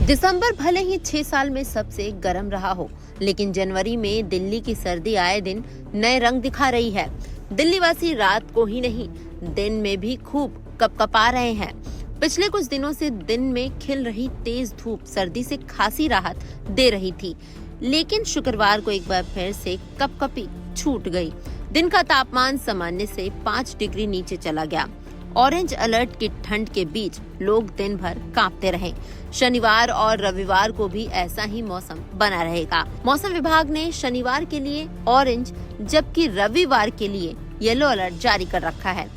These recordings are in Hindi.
दिसंबर भले ही 6 साल में सबसे गर्म रहा हो, लेकिन जनवरी में दिल्ली की सर्दी आए दिन नए रंग दिखा रही है। दिल्ली वासी रात को ही नहीं, दिन में भी खूब कपकपा रहे हैं। पिछले कुछ दिनों से दिन में खिल रही तेज धूप सर्दी से खासी राहत दे रही थी, लेकिन शुक्रवार को एक बार फिर से कपकपी छूट गई। दिन का तापमान सामान्य से 5 डिग्री नीचे चला गया। ऑरेंज अलर्ट की ठंड के बीच लोग दिन भर कांपते रहे। शनिवार और रविवार को भी ऐसा ही मौसम बना रहेगा। मौसम विभाग ने शनिवार के लिए ऑरेंज जबकि रविवार के लिए येलो अलर्ट जारी कर रखा है।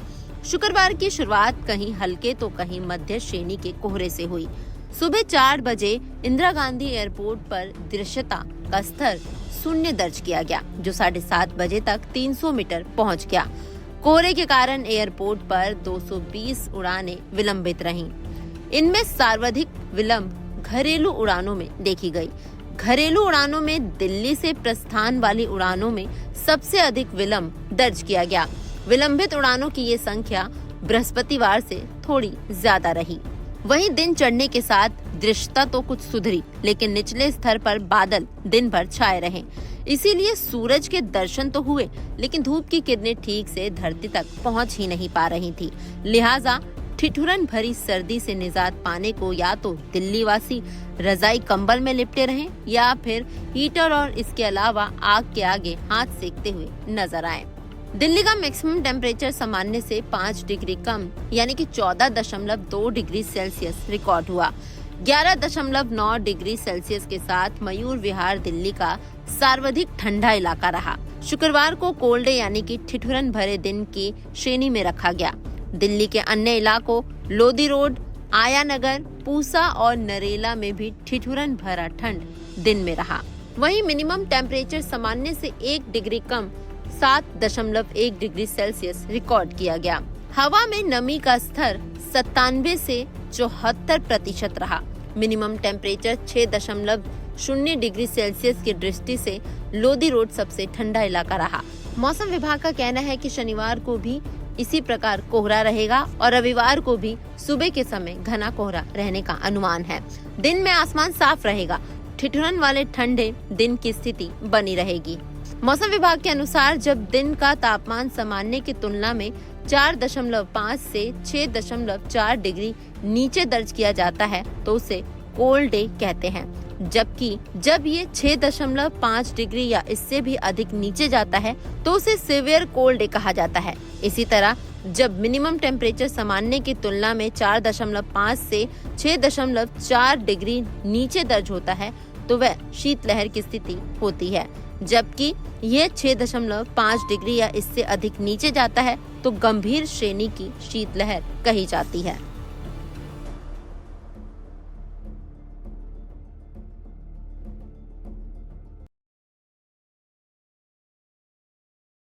शुक्रवार की शुरुआत कहीं हल्के तो कहीं मध्य श्रेणी के कोहरे से हुई। सुबह 4 बजे इंदिरा गांधी एयरपोर्ट पर दृश्यता का स्तर 0 दर्ज किया गया, जो 7:30 बजे तक 300 मीटर पहुंच गया। कोहरे के कारण एयरपोर्ट पर 220 उड़ानें विलंबित रहीं। इनमें सर्वाधिक विलंब घरेलू उड़ानों में देखी गई। घरेलू उड़ानों में दिल्ली से प्रस्थान वाली उड़ानों में सबसे अधिक विलंब दर्ज किया गया। विलंबित उड़ानों की ये संख्या बृहस्पतिवार से थोड़ी ज्यादा रही। वहीं दिन चढ़ने के साथ दृश्यता तो कुछ सुधरी, लेकिन निचले स्तर पर बादल दिन भर छाए रहे। इसीलिए सूरज के दर्शन तो हुए, लेकिन धूप की किरणें ठीक से धरती तक पहुंच ही नहीं पा रही थी। लिहाजा ठिठुरन भरी सर्दी से निजात पाने को या तो दिल्ली वासी रजाई कंबल में लिपटे रहें या फिर हीटर और इसके अलावा आग के आगे हाथ सेकते हुए नजर आए। दिल्ली का मैक्सिमम टेम्परेचर सामान्य से 5 डिग्री कम यानी कि 14.2 डिग्री सेल्सियस रिकॉर्ड हुआ। 11.9 डिग्री सेल्सियस के साथ मयूर विहार दिल्ली का सर्वाधिक ठंडा इलाका रहा। शुक्रवार को कोल्ड डे यानी कि ठिठुरन भरे दिन की श्रेणी में रखा गया। दिल्ली के अन्य इलाकों लोधी रोड, आया नगर, पूसा और नरेला में भी ठिठुरन भरा ठंड दिन में रहा। वहीं मिनिमम टेम्परेचर सामान्य से 1 डिग्री कम 7.1 डिग्री सेल्सियस रिकॉर्ड किया गया। हवा में नमी का स्तर 97 से 74% रहा। मिनिमम टेम्परेचर 6.0 डिग्री सेल्सियस की दृष्टि से लोधी रोड सबसे ठंडा इलाका रहा। मौसम विभाग का कहना है कि शनिवार को भी इसी प्रकार कोहरा रहेगा और रविवार को भी सुबह के समय घना कोहरा रहने का अनुमान है। दिन में आसमान साफ रहेगा। ठिठुरन वाले ठंडे दिन की स्थिति बनी रहेगी। मौसम विभाग के अनुसार जब दिन का तापमान सामान्य की तुलना में 4.5 से 6.4 डिग्री नीचे दर्ज किया जाता है तो उसे कोल्ड डे कहते हैं, जबकि जब ये 6.5 डिग्री या इससे भी अधिक नीचे जाता है तो उसे सीवियर कोल्ड डे कहा जाता है। इसी तरह जब मिनिमम टेम्परेचर सामान्य की तुलना में 4.5 से 6.4 डिग्री नीचे दर्ज होता है तो वह शीतलहर की स्थिति होती है, जबकि यह 6.5 डिग्री या इससे अधिक नीचे जाता है तो गंभीर श्रेणी की शीतलहर कही जाती है।